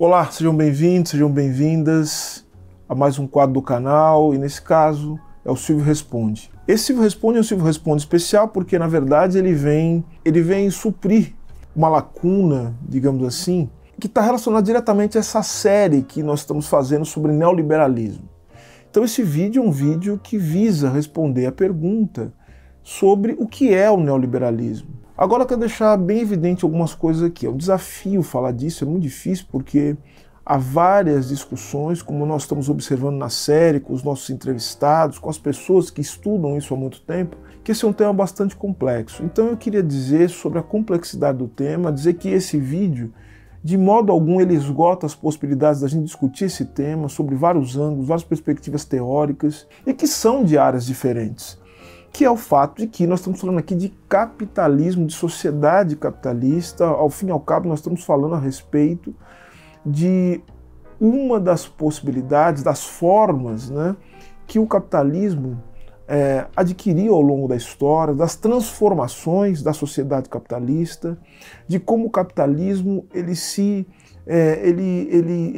Olá, sejam bem-vindos, sejam bem-vindas a mais um quadro do canal, e nesse caso é o Silvio Responde. Esse Silvio Responde é um Silvio Responde especial porque, na verdade, ele vem suprir uma lacuna, digamos assim, que está relacionada diretamente a essa série que nós estamos fazendo sobre neoliberalismo. Então esse vídeo é um vídeo que visa responder a pergunta sobre o que é o neoliberalismo. Agora eu quero deixar bem evidente algumas coisas aqui. É um desafio falar disso, é muito difícil porque há várias discussões, como nós estamos observando na série, com os nossos entrevistados, com as pessoas que estudam isso há muito tempo, que esse é um tema bastante complexo. Então eu queria dizer sobre a complexidade do tema, dizer que esse vídeo, de modo algum, ele esgota as possibilidades da gente discutir esse tema sobre vários ângulos, várias perspectivas teóricas, e que são de áreas diferentes. Que é o fato de que nós estamos falando aqui de capitalismo, de sociedade capitalista. Ao fim e ao cabo, nós estamos falando a respeito de uma das possibilidades, das formas, né, que o capitalismo adquiriu ao longo da história, das transformações da sociedade capitalista, de como o capitalismo ele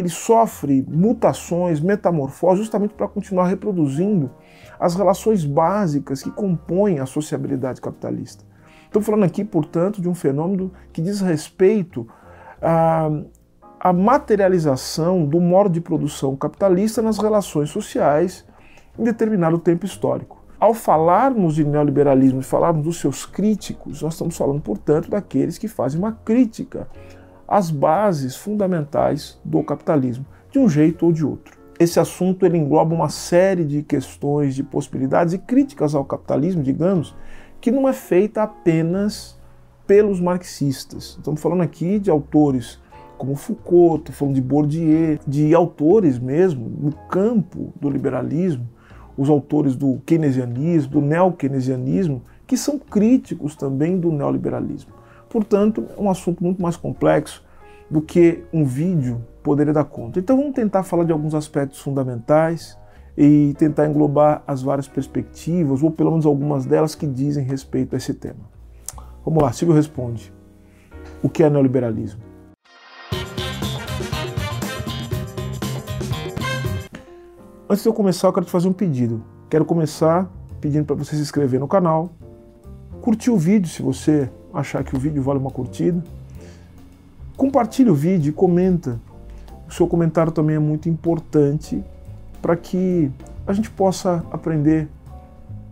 sofre mutações, metamorfoses, justamente para continuar reproduzindo as relações básicas que compõem a sociabilidade capitalista. Estamos falando aqui, portanto, de um fenômeno que diz respeito à materialização do modo de produção capitalista nas relações sociais em determinado tempo histórico. Ao falarmos de neoliberalismo e falarmos dos seus críticos, nós estamos falando, portanto, daqueles que fazem uma crítica às bases fundamentais do capitalismo, de um jeito ou de outro. Esse assunto ele engloba uma série de questões, de possibilidades e críticas ao capitalismo, digamos, que não é feita apenas pelos marxistas. Estamos falando aqui de autores como Foucault, estamos falando de Bourdieu, de autores mesmo no campo do liberalismo, os autores do keynesianismo, do neo-keynesianismo, que são críticos também do neoliberalismo. Portanto, é um assunto muito mais complexo do que um vídeo poderia dar conta. Então vamos tentar falar de alguns aspectos fundamentais e tentar englobar as várias perspectivas, ou pelo menos algumas delas que dizem respeito a esse tema. Vamos lá, Silvio Responde. O que é neoliberalismo? Antes de eu começar, eu quero te fazer um pedido. Quero começar pedindo para você se inscrever no canal, curtir o vídeo se você achar que o vídeo vale uma curtida, compartilhe o vídeo e comenta. O seu comentário também é muito importante para que a gente possa aprender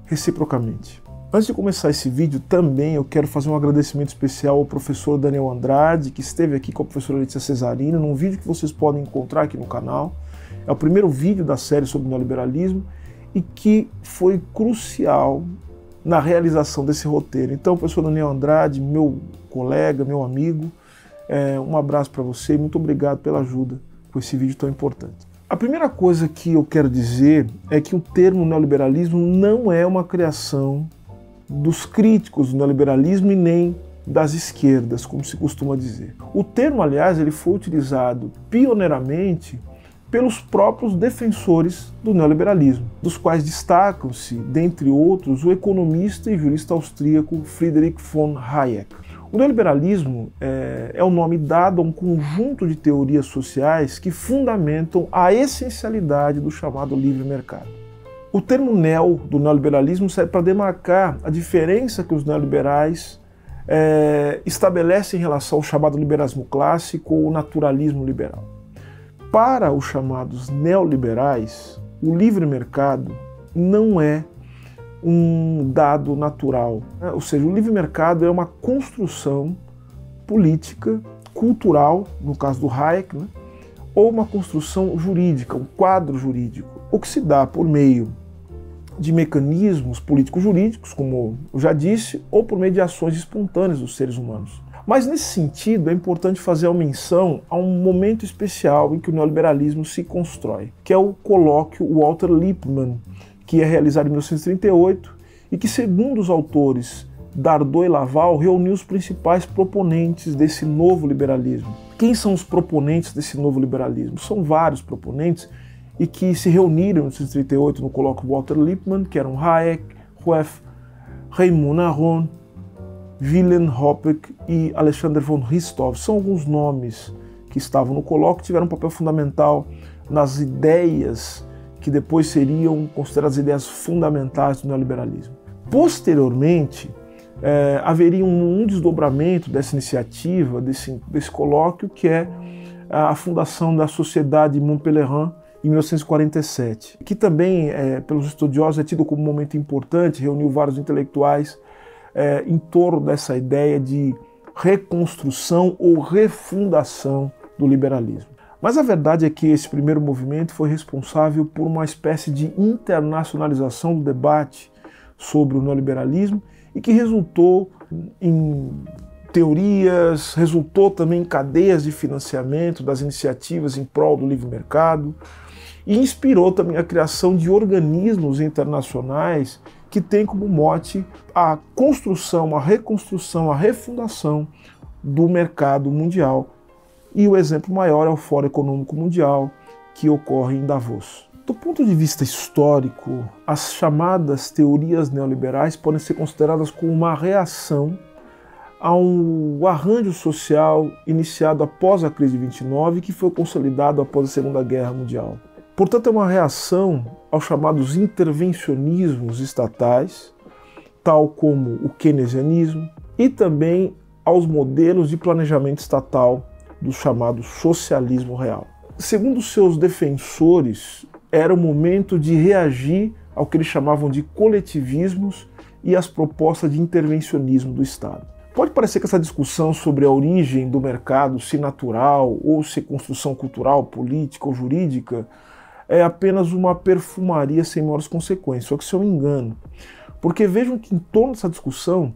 reciprocamente. Antes de começar esse vídeo, também eu quero fazer um agradecimento especial ao professor Daniel Andrade, que esteve aqui com a professora Letícia Cesarino, num vídeo que vocês podem encontrar aqui no canal. É o primeiro vídeo da série sobre neoliberalismo e que foi crucial na realização desse roteiro. Então, professor Daniel Andrade, meu colega, meu amigo, um abraço para você e muito obrigado pela ajuda com esse vídeo tão importante. A primeira coisa que eu quero dizer é que o termo neoliberalismo não é uma criação dos críticos do neoliberalismo e nem das esquerdas, como se costuma dizer. O termo, aliás, ele foi utilizado pioneiramente pelos próprios defensores do neoliberalismo, dos quais destacam-se, dentre outros, o economista e jurista austríaco Friedrich von Hayek. O neoliberalismo é o nome dado a um conjunto de teorias sociais que fundamentam a essencialidade do chamado livre mercado. O termo neo do neoliberalismo serve para demarcar a diferença que os neoliberais estabelecem em relação ao chamado liberalismo clássico ou naturalismo liberal. Para os chamados neoliberais, o livre mercado não é um dado natural, né? Ou seja, o livre mercado é uma construção política, cultural, no caso do Hayek, né? Ou uma construção jurídica, um quadro jurídico, o que se dá por meio de mecanismos político-jurídicos, como eu já disse, ou por meio de ações espontâneas dos seres humanos. Mas nesse sentido é importante fazer a menção a um momento especial em que o neoliberalismo se constrói, que é o colóquio Walter Lippmann, que é realizado em 1938 e que, segundo os autores Dardot e Laval, reuniu os principais proponentes desse novo liberalismo. Quem são os proponentes desse novo liberalismo? São vários proponentes e que se reuniram em 1938 no colóquio Walter Lippmann, que eram Hayek, Rueff, Raymond Aron, Wilhelm Hoppe e Alexander von Richthofen. São alguns nomes que estavam no colóquio tiveram um papel fundamental nas ideias que depois seriam consideradas ideias fundamentais do neoliberalismo. Posteriormente, haveria um desdobramento dessa iniciativa, desse colóquio, que é a fundação da Sociedade Mont-Pelerin em 1947, que também, pelos estudiosos, é tido como um momento importante, reuniu vários intelectuais em torno dessa ideia de reconstrução ou refundação do liberalismo. Mas a verdade é que esse primeiro movimento foi responsável por uma espécie de internacionalização do debate sobre o neoliberalismo e que resultou em teorias, resultou também em cadeias de financiamento das iniciativas em prol do livre mercado e inspirou também a criação de organismos internacionais que têm como mote a construção, a reconstrução, a refundação do mercado mundial. E o exemplo maior é o Fórum Econômico Mundial, que ocorre em Davos. Do ponto de vista histórico, as chamadas teorias neoliberais podem ser consideradas como uma reação a um arranjo social iniciado após a crise de 29, que foi consolidado após a Segunda Guerra Mundial. Portanto, é uma reação aos chamados intervencionismos estatais, tal como o keynesianismo, e também aos modelos de planejamento estatal do chamado socialismo real. Segundo seus defensores, era o momento de reagir ao que eles chamavam de coletivismos e às propostas de intervencionismo do Estado. Pode parecer que essa discussão sobre a origem do mercado, se natural ou se construção cultural, política ou jurídica, é apenas uma perfumaria sem maiores consequências, só que isso é um engano. Porque vejam que em torno dessa discussão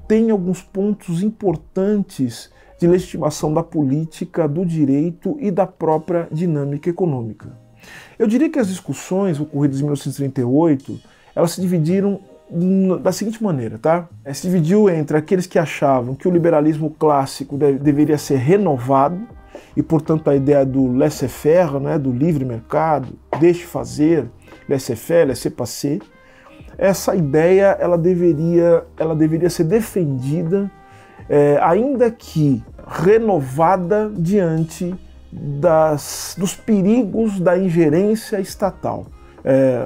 tem alguns pontos importantes de legitimação da política, do direito e da própria dinâmica econômica. Eu diria que as discussões ocorridas em 1938, elas se dividiram da seguinte maneira, tá? Se dividiu entre aqueles que achavam que o liberalismo clássico deveria ser renovado e, portanto, a ideia do laissez-faire, né, do livre mercado, deixe fazer, laissez-faire, laissez-passer. Essa ideia ela deveria ser defendida, ainda que renovada diante dos perigos da ingerência estatal.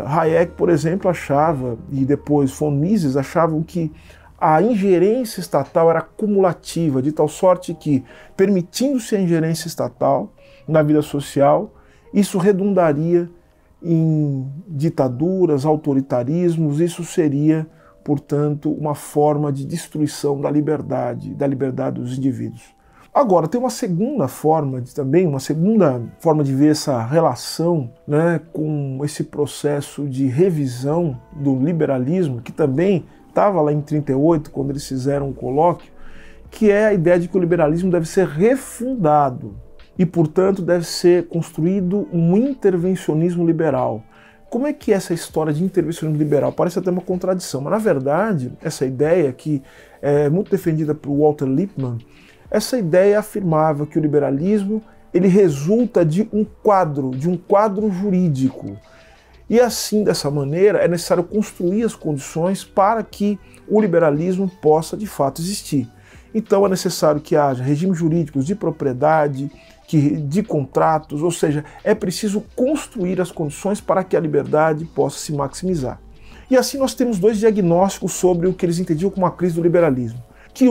Hayek, por exemplo, achava, e depois von Mises achavam que a ingerência estatal era cumulativa, de tal sorte que, permitindo-se a ingerência estatal na vida social, isso redundaria em ditaduras, autoritarismos, isso seria, portanto, uma forma de destruição da liberdade dos indivíduos. Agora, tem uma segunda forma de ver essa relação, né, com esse processo de revisão do liberalismo, que também estava lá em 1938, quando eles fizeram um colóquio, que é a ideia de que o liberalismo deve ser refundado e, portanto, deve ser construído um intervencionismo liberal. Como é que é essa história de intervencionismo liberal? Parece até uma contradição, mas, na verdade, essa ideia, que é muito defendida por Walter Lippmann, essa ideia afirmava que o liberalismo ele resulta de um quadro jurídico. E assim, dessa maneira, é necessário construir as condições para que o liberalismo possa, de fato, existir. Então é necessário que haja regimes jurídicos de propriedade, de contratos, ou seja, é preciso construir as condições para que a liberdade possa se maximizar. E assim nós temos dois diagnósticos sobre o que eles entendiam como a crise do liberalismo. Que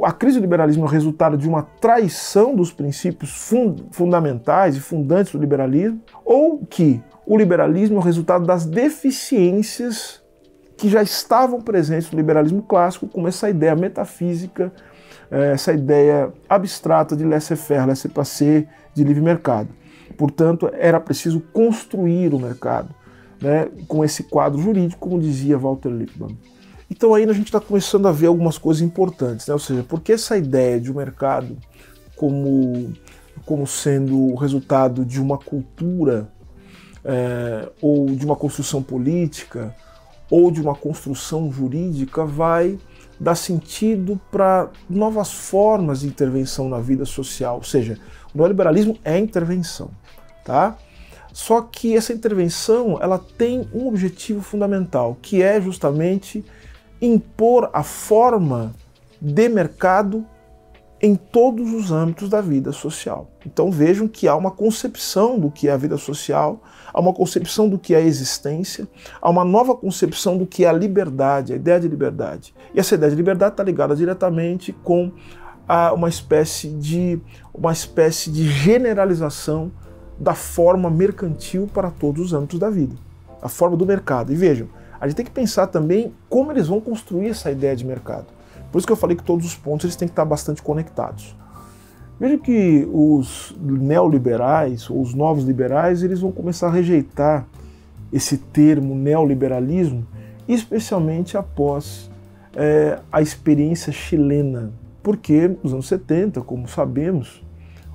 a crise do liberalismo é o resultado de uma traição dos princípios fundamentais e fundantes do liberalismo, ou que o liberalismo é o resultado das deficiências que já estavam presentes no liberalismo clássico, como essa ideia metafísica, essa ideia abstrata de laissez-faire, laissez-passer, de livre mercado. Portanto, era preciso construir o mercado, né, com esse quadro jurídico, como dizia Walter Lippmann. Então aí a gente está começando a ver algumas coisas importantes, né? Ou seja, porque essa ideia de um mercado como sendo o resultado de uma cultura ou de uma construção política ou de uma construção jurídica vai dar sentido para novas formas de intervenção na vida social. Ou seja, o neoliberalismo é intervenção, tá? Só que essa intervenção ela tem um objetivo fundamental, que é justamente impor a forma de mercado em todos os âmbitos da vida social. Então vejam que há uma concepção do que é a vida social, há uma concepção do que é a existência, há uma nova concepção do que é a liberdade, a ideia de liberdade. E essa ideia de liberdade está ligada diretamente com uma espécie de generalização da forma mercantil para todos os âmbitos da vida, a forma do mercado. E vejam, a gente tem que pensar também como eles vão construir essa ideia de mercado. Por isso que eu falei que todos os pontos eles têm que estar bastante conectados. Veja que os neoliberais, ou os novos liberais, eles vão começar a rejeitar esse termo neoliberalismo, especialmente após a experiência chilena. Porque nos anos 70, como sabemos,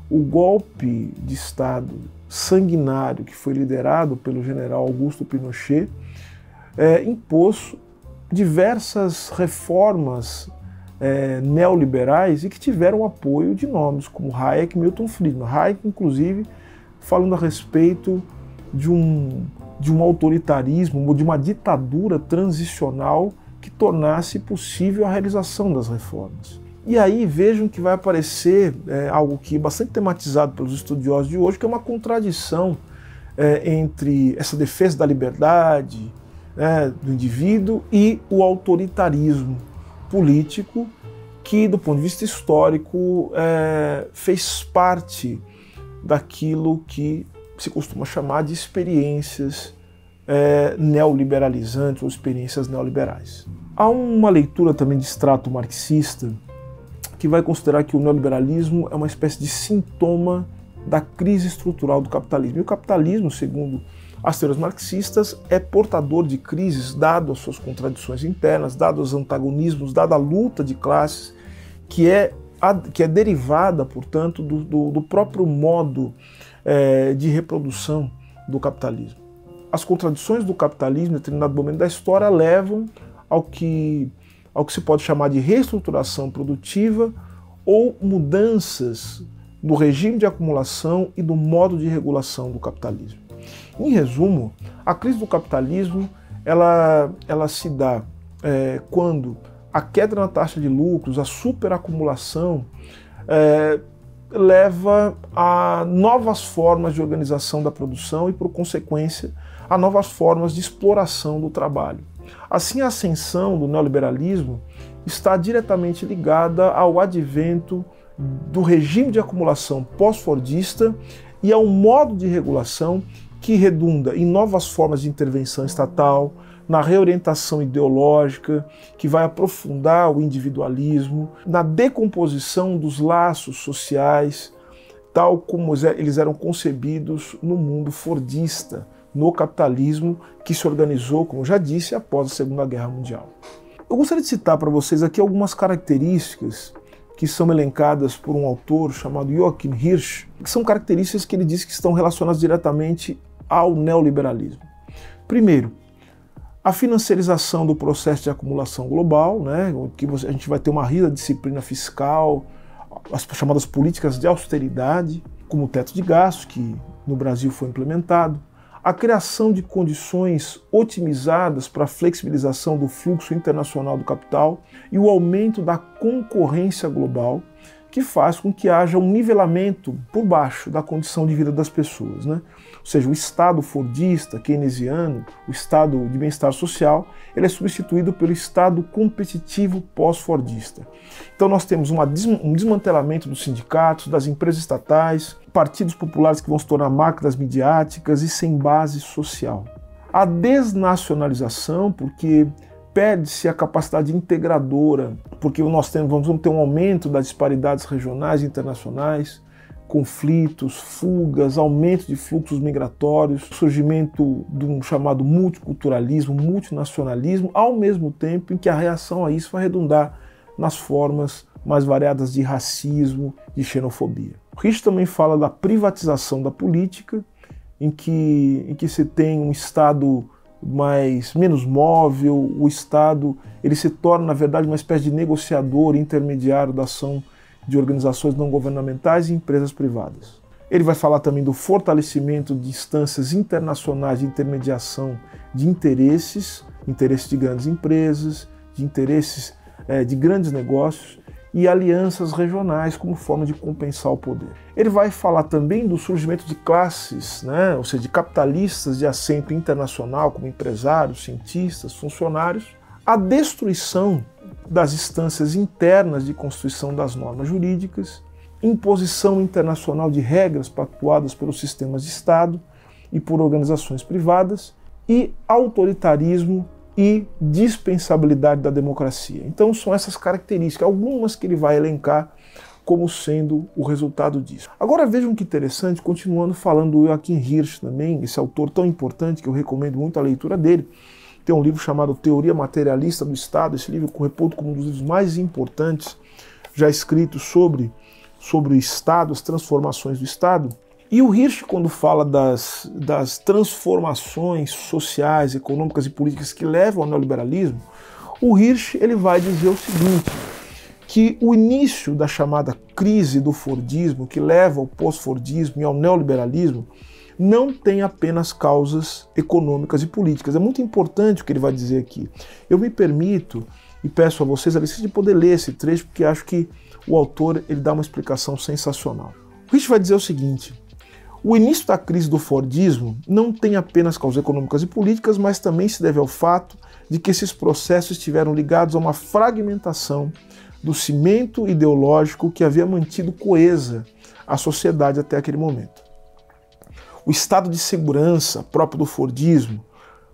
o golpe de Estado sanguinário que foi liderado pelo general Augusto Pinochet impôs diversas reformas neoliberais e que tiveram apoio de nomes como Hayek e Milton Friedman. Hayek, inclusive, falando a respeito de um autoritarismo, de uma ditadura transicional que tornasse possível a realização das reformas. E aí vejam que vai aparecer algo que é bastante tematizado pelos estudiosos de hoje, que é uma contradição entre essa defesa da liberdade do indivíduo e o autoritarismo político que, do ponto de vista histórico, fez parte daquilo que se costuma chamar de experiências neoliberalizantes ou experiências neoliberais. Há uma leitura também de extrato marxista que vai considerar que o neoliberalismo é uma espécie de sintoma da crise estrutural do capitalismo. E o capitalismo, segundo as teorias marxistas, é portador de crises, dado as suas contradições internas, dado os antagonismos, dada a luta de classes, que é derivada, portanto, do próprio modo de reprodução do capitalismo. As contradições do capitalismo, em determinado momento da história, levam ao que se pode chamar de reestruturação produtiva ou mudanças no regime de acumulação e do modo de regulação do capitalismo. Em resumo, a crise do capitalismo ela se dá quando a queda na taxa de lucros, a superacumulação, leva a novas formas de organização da produção e, por consequência, a novas formas de exploração do trabalho. Assim, a ascensão do neoliberalismo está diretamente ligada ao advento do regime de acumulação pós-fordista e ao modo de regulação que redunda em novas formas de intervenção estatal, na reorientação ideológica, que vai aprofundar o individualismo, na decomposição dos laços sociais, tal como eles eram concebidos no mundo fordista, no capitalismo que se organizou, como já disse, após a Segunda Guerra Mundial. Eu gostaria de citar para vocês aqui algumas características que são elencadas por um autor chamado Joachim Hirsch, que são características que ele diz que estão relacionadas diretamente ao neoliberalismo. Primeiro, a financiarização do processo de acumulação global, que a gente vai ter uma rígida disciplina fiscal, as chamadas políticas de austeridade, como o teto de gastos, que no Brasil foi implementado, a criação de condições otimizadas para a flexibilização do fluxo internacional do capital e o aumento da concorrência global, que faz com que haja um nivelamento por baixo da condição de vida das pessoas, Ou seja, o Estado fordista, keynesiano, o Estado de bem-estar social, ele é substituído pelo Estado competitivo pós-fordista. Então nós temos um desmantelamento dos sindicatos, das empresas estatais, partidos populares que vão se tornar máquinas midiáticas e sem base social. A desnacionalização, porque perde-se a capacidade integradora, porque vamos ter um aumento das disparidades regionais e internacionais, conflitos, fugas, aumento de fluxos migratórios, surgimento de um chamado multiculturalismo, multinacionalismo, ao mesmo tempo em que a reação a isso vai redundar nas formas mais variadas de racismo, de xenofobia. Hirsch também fala da privatização da política, em que se tem um Estado menos móvel, o Estado ele se torna, na verdade, uma espécie de negociador intermediário da ação de organizações não governamentais e empresas privadas. Ele vai falar também do fortalecimento de instâncias internacionais de intermediação de interesses de grandes empresas, de interesses de grandes negócios, e alianças regionais como forma de compensar o poder. Ele vai falar também do surgimento de classes, né, ou seja, de capitalistas de assento internacional, como empresários, cientistas, funcionários, a destruição das instâncias internas de constituição das normas jurídicas, imposição internacional de regras pactuadas pelos sistemas de Estado e por organizações privadas, e autoritarismo e dispensabilidade da democracia. Então são essas características, algumas que ele vai elencar como sendo o resultado disso. Agora vejam que interessante, continuando falando do Joachim Hirsch também, esse autor tão importante que eu recomendo muito a leitura dele. Tem um livro chamado Teoria Materialista do Estado, esse livro eu reputo como um dos livros mais importantes já escritos sobre o Estado, as transformações do Estado. E o Hirsch, quando fala das transformações sociais, econômicas e políticas que levam ao neoliberalismo, o Hirsch ele vai dizer o seguinte, que o início da chamada crise do Fordismo, que leva ao pós-Fordismo e ao neoliberalismo, não tem apenas causas econômicas e políticas. É muito importante o que ele vai dizer aqui. Eu me permito e peço a vocês a licença de poder ler esse trecho, porque acho que o autor ele dá uma explicação sensacional. O Hirsch vai dizer o seguinte: o início da crise do Fordismo não tem apenas causas econômicas e políticas, mas também se deve ao fato de que esses processos estiveram ligados a uma fragmentação do cimento ideológico que havia mantido coesa a sociedade até aquele momento. O estado de segurança próprio do Fordismo,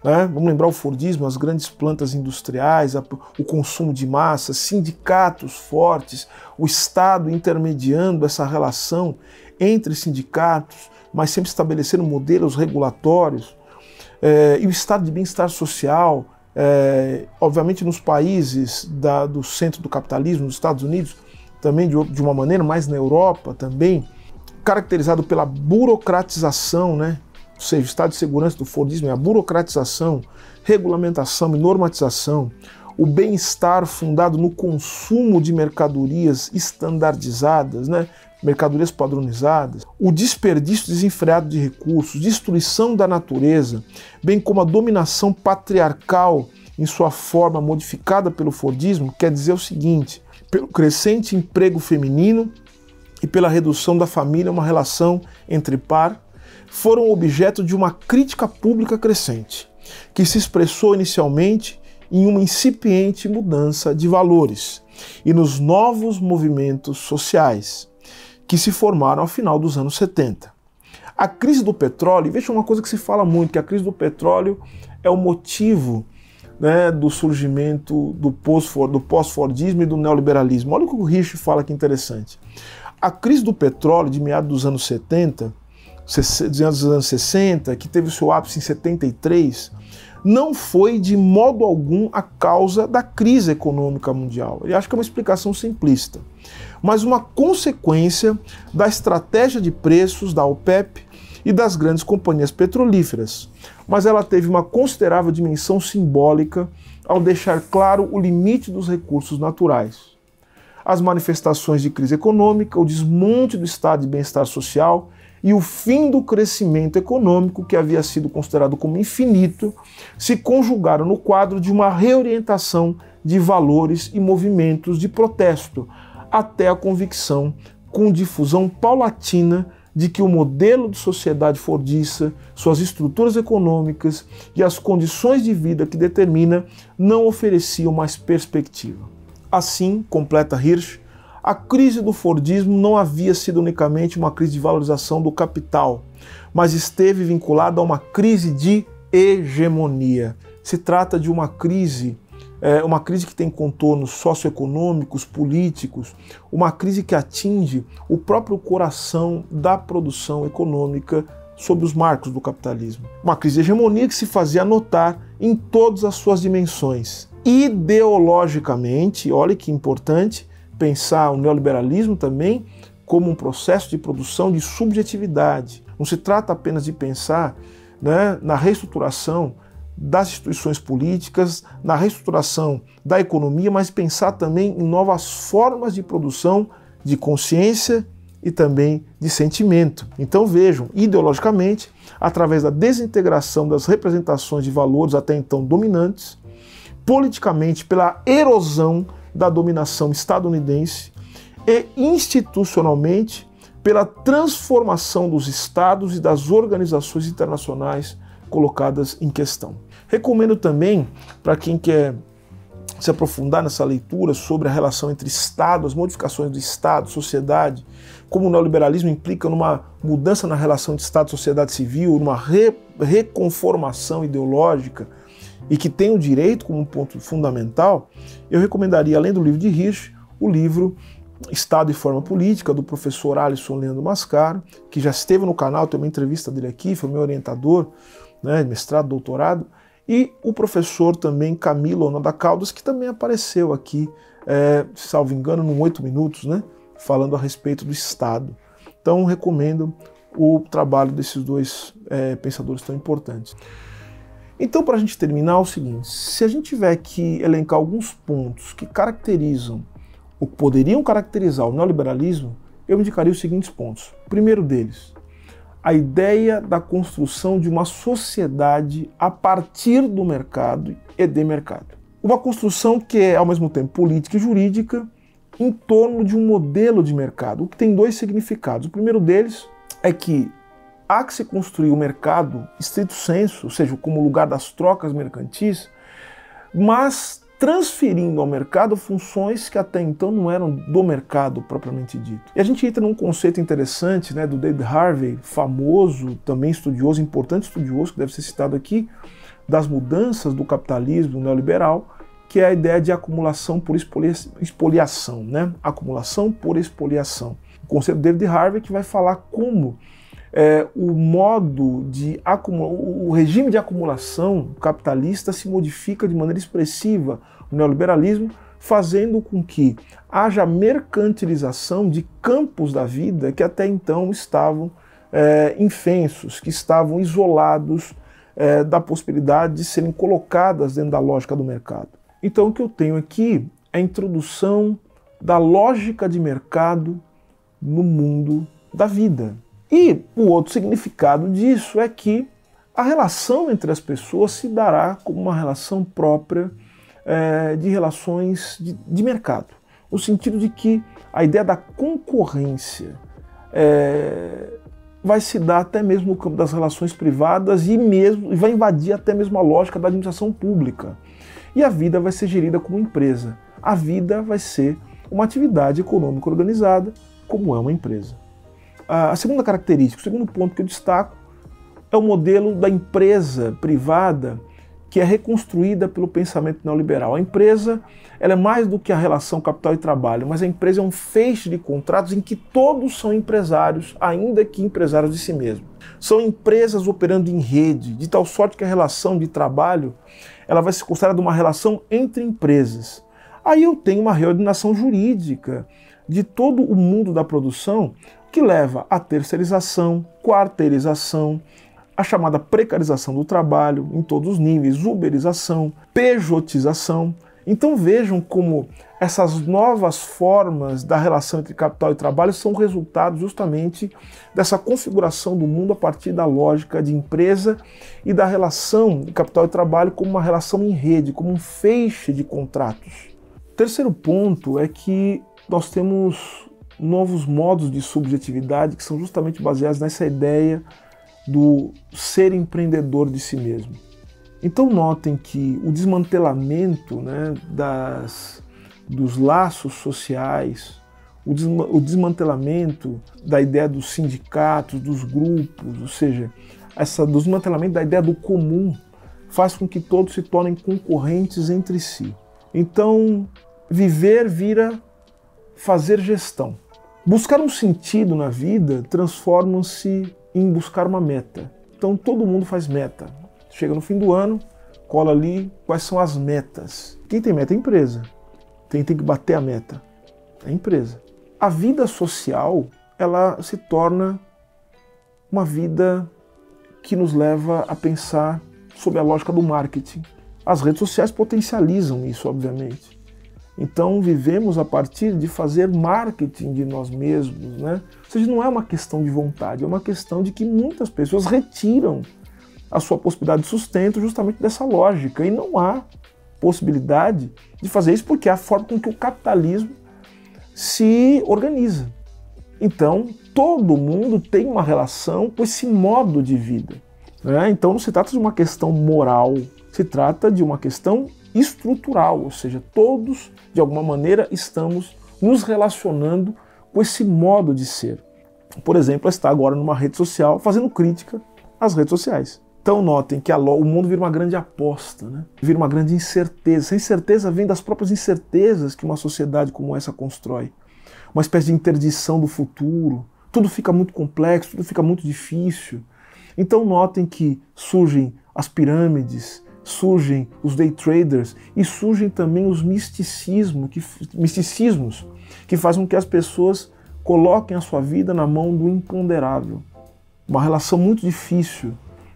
né? Vamos lembrar o Fordismo, as grandes plantas industriais, o consumo de massa, sindicatos fortes, o Estado intermediando essa relação entre sindicatos, mas sempre estabelecendo modelos regulatórios, e o estado de bem-estar social, obviamente nos países do centro do capitalismo, nos Estados Unidos, também de uma maneira, mas na Europa também, caracterizado pela burocratização, né? Ou seja, o estado de segurança do Fordismo é a burocratização, regulamentação e normatização, o bem-estar fundado no consumo de mercadorias estandardizadas, né? Mercadorias padronizadas, o desperdício desenfreado de recursos, destruição da natureza, bem como a dominação patriarcal em sua forma modificada pelo Fordismo, quer dizer o seguinte: pelo crescente emprego feminino e pela redução da família, uma relação entre par, foram objeto de uma crítica pública crescente, que se expressou inicialmente em uma incipiente mudança de valores e nos novos movimentos sociais que se formaram ao final dos anos 70. A crise do petróleo, veja uma coisa que se fala muito, que a crise do petróleo é o motivo, né, do surgimento do pós-Fordismo e do neoliberalismo. Olha o que o Hirsch fala que interessante. A crise do petróleo de meados dos anos 70, dos anos 60, que teve o seu ápice em 73, não foi de modo algum a causa da crise econômica mundial. Eu acho que é uma explicação simplista, mas uma consequência da estratégia de preços da OPEP e das grandes companhias petrolíferas. Mas ela teve uma considerável dimensão simbólica ao deixar claro o limite dos recursos naturais. As manifestações de crise econômica, o desmonte do estado de bem-estar social e o fim do crescimento econômico, que havia sido considerado como infinito, se conjugaram no quadro de uma reorientação de valores e movimentos de protesto, até a convicção, com difusão paulatina, de que o modelo de sociedade fordista, suas estruturas econômicas e as condições de vida que determina não ofereciam mais perspectiva. Assim, completa Hirsch, a crise do Fordismo não havia sido unicamente uma crise de valorização do capital, mas esteve vinculada a uma crise de hegemonia. Se trata de uma crise que tem contornos socioeconômicos, políticos, uma crise que atinge o próprio coração da produção econômica sob os marcos do capitalismo. Uma crise de hegemonia que se fazia notar em todas as suas dimensões. Ideologicamente, olha que importante, pensar o neoliberalismo também como um processo de produção de subjetividade. Não se trata apenas de pensar, né, na reestruturação das instituições políticas, na reestruturação da economia, mas pensar também em novas formas de produção de consciência e também de sentimento. Então vejam, ideologicamente, através da desintegração das representações de valores até então dominantes, politicamente pela erosão da dominação estadunidense e institucionalmente pela transformação dos estados e das organizações internacionais colocadas em questão. Recomendo também, para quem quer se aprofundar nessa leitura sobre a relação entre Estado, as modificações do Estado, sociedade, como o neoliberalismo implica numa mudança na relação entre Estado e sociedade civil, numa reconformação ideológica e que tem o direito como um ponto fundamental, eu recomendaria, além do livro de Hirsch, o livro Estado e Forma Política, do professor Alisson Leandro Mascaro, que já esteve no canal, tem uma entrevista dele aqui, foi meu orientador, né, mestrado, doutorado, e o professor também Camilo Honnoda Caldas, que também apareceu aqui, salvo engano, num 8 minutos, né, falando a respeito do Estado. Então recomendo o trabalho desses dois pensadores tão importantes. Então, para a gente terminar, é o seguinte: se a gente tiver que elencar alguns pontos que caracterizam, ou poderiam caracterizar o neoliberalismo, eu indicaria os seguintes pontos. O primeiro deles, a ideia da construção de uma sociedade a partir do mercado e de mercado. Uma construção que é, ao mesmo tempo, política e jurídica, em torno de um modelo de mercado, o que tem dois significados. O primeiro deles é que há que se construir o mercado estrito sensu, ou seja, como lugar das trocas mercantis, mas transferindo ao mercado funções que até então não eram do mercado propriamente dito. E a gente entra num conceito interessante, né, do David Harvey, famoso, também estudioso, importante estudioso, que deve ser citado aqui, das mudanças do capitalismo neoliberal, que é a ideia de acumulação por expoliação, né? Acumulação por expoliação. O conceito do David Harvey, que vai falar como o regime de acumulação capitalista se modifica de maneira expressiva no neoliberalismo, fazendo com que haja mercantilização de campos da vida que até então estavam infensos, que estavam isolados da possibilidade de serem colocadas dentro da lógica do mercado. Então o que eu tenho aqui é a introdução da lógica de mercado no mundo da vida. E o outro significado disso é que a relação entre as pessoas se dará como uma relação própria de relações de mercado, no sentido de que a ideia da concorrência vai se dar até mesmo no campo das relações privadas e vai invadir até mesmo a lógica da administração pública. E a vida vai ser gerida como empresa. A vida vai ser uma atividade econômica organizada, como é uma empresa. A segunda característica, o segundo ponto que eu destaco, é o modelo da empresa privada que é reconstruída pelo pensamento neoliberal. A empresa ela é mais do que a relação capital e trabalho, mas a empresa é um feixe de contratos em que todos são empresários, ainda que empresários de si mesmos. São empresas operando em rede, de tal sorte que a relação de trabalho ela vai ser considerada uma relação entre empresas. Aí eu tenho uma reordenação jurídica de todo o mundo da produção, que leva à terceirização, quarteirização, a chamada precarização do trabalho em todos os níveis, uberização, pejotização. Então vejam como essas novas formas da relação entre capital e trabalho são resultado justamente dessa configuração do mundo a partir da lógica de empresa e da relação de capital e trabalho como uma relação em rede, como um feixe de contratos. O terceiro ponto é que nós temos novos modos de subjetividade que são justamente baseados nessa ideia do ser empreendedor de si mesmo. Então notem que o desmantelamento, né, dos laços sociais, o desmantelamento da ideia dos sindicatos, dos grupos, ou seja, do desmantelamento da ideia do comum, faz com que todos se tornem concorrentes entre si. Então, viver vira fazer gestão. Buscar um sentido na vida transforma-se em buscar uma meta. Então todo mundo faz meta. Chega no fim do ano, cola ali quais são as metas. Quem tem meta é a empresa. Quem tem que bater a meta é a empresa. A vida social, ela se torna uma vida que nos leva a pensar sobre a lógica do marketing. As redes sociais potencializam isso, obviamente. Então vivemos a partir de fazer marketing de nós mesmos, né? Ou seja, não é uma questão de vontade, é uma questão de que muitas pessoas retiram a sua possibilidade de sustento justamente dessa lógica. E não há possibilidade de fazer isso porque é a forma com que o capitalismo se organiza. Então, todo mundo tem uma relação com esse modo de vida, né? Então não se trata de uma questão moral, se trata de uma questão estrutural, ou seja, todos, de alguma maneira, estamos nos relacionando com esse modo de ser. Por exemplo, ela está agora numa rede social fazendo crítica às redes sociais. Então notem que o mundo vira uma grande aposta, né? Vira uma grande incerteza. Essa incerteza vem das próprias incertezas que uma sociedade como essa constrói. Uma espécie de interdição do futuro. Tudo fica muito complexo, tudo fica muito difícil. Então notem que surgem as pirâmides, surgem os day traders e surgem também os misticismos que fazem com que as pessoas coloquem a sua vida na mão do imponderável. Uma relação muito difícil,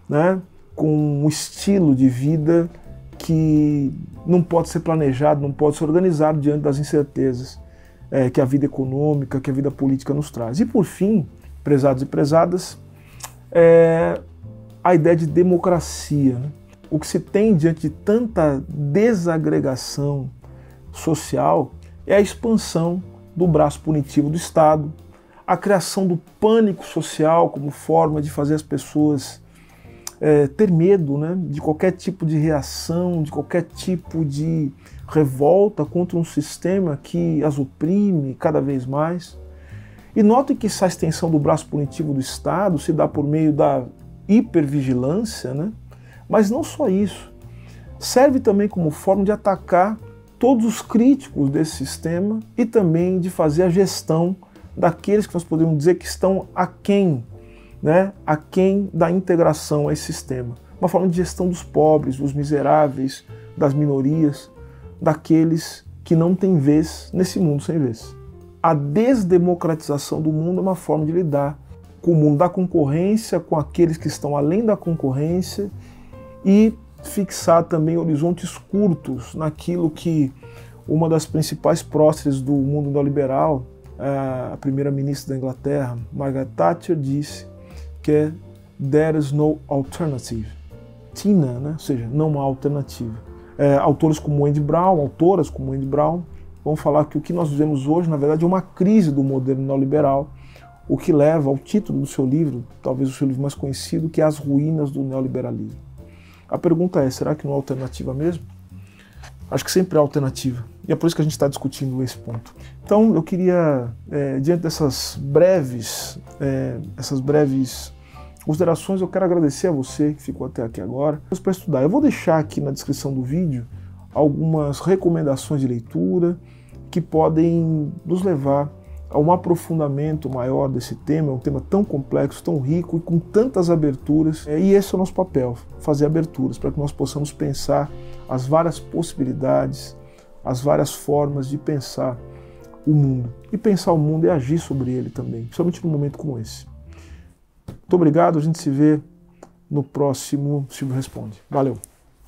né, com um estilo de vida que não pode ser planejado, não pode ser organizado diante das incertezas que a vida econômica, que a vida política nos traz. E por fim, prezados e prezadas, a ideia de democracia, né? O que se tem diante de tanta desagregação social é a expansão do braço punitivo do Estado, a criação do pânico social como forma de fazer as pessoas ter medo, né, de qualquer tipo de reação, de qualquer tipo de revolta contra um sistema que as oprime cada vez mais. E notem que essa extensão do braço punitivo do Estado se dá por meio da hipervigilância, né? Mas não só isso, serve também como forma de atacar todos os críticos desse sistema e também de fazer a gestão daqueles que nós podemos dizer que estão aquém, né, aquém da integração a esse sistema. Uma forma de gestão dos pobres, dos miseráveis, das minorias, daqueles que não têm vez nesse mundo sem vez. A desdemocratização do mundo é uma forma de lidar com o mundo da concorrência, com aqueles que estão além da concorrência e fixar também horizontes curtos naquilo que uma das principais próceres do mundo neoliberal, a primeira-ministra da Inglaterra, Margaret Thatcher, disse que é there is no alternative. Tina, né? Ou seja, não há alternativa. Autoras como Andy Brown vão falar que o que nós vivemos hoje, na verdade, é uma crise do modelo neoliberal, o que leva ao título do seu livro, talvez o seu livro mais conhecido, que é As Ruínas do Neoliberalismo. A pergunta é, será que não há alternativa mesmo? Acho que sempre há alternativa. E é por isso que a gente está discutindo esse ponto. Então, eu queria, diante dessas breves considerações, eu quero agradecer a você que ficou até aqui agora para estudar. Eu vou deixar aqui na descrição do vídeo algumas recomendações de leitura que podem nos levar a um aprofundamento maior desse tema. É um tema tão complexo, tão rico e com tantas aberturas. E esse é o nosso papel, fazer aberturas para que nós possamos pensar as várias possibilidades, as várias formas de pensar o mundo. E pensar o mundo é agir sobre ele também, principalmente num momento como esse. Muito obrigado, a gente se vê no próximo Silvio Responde. Valeu!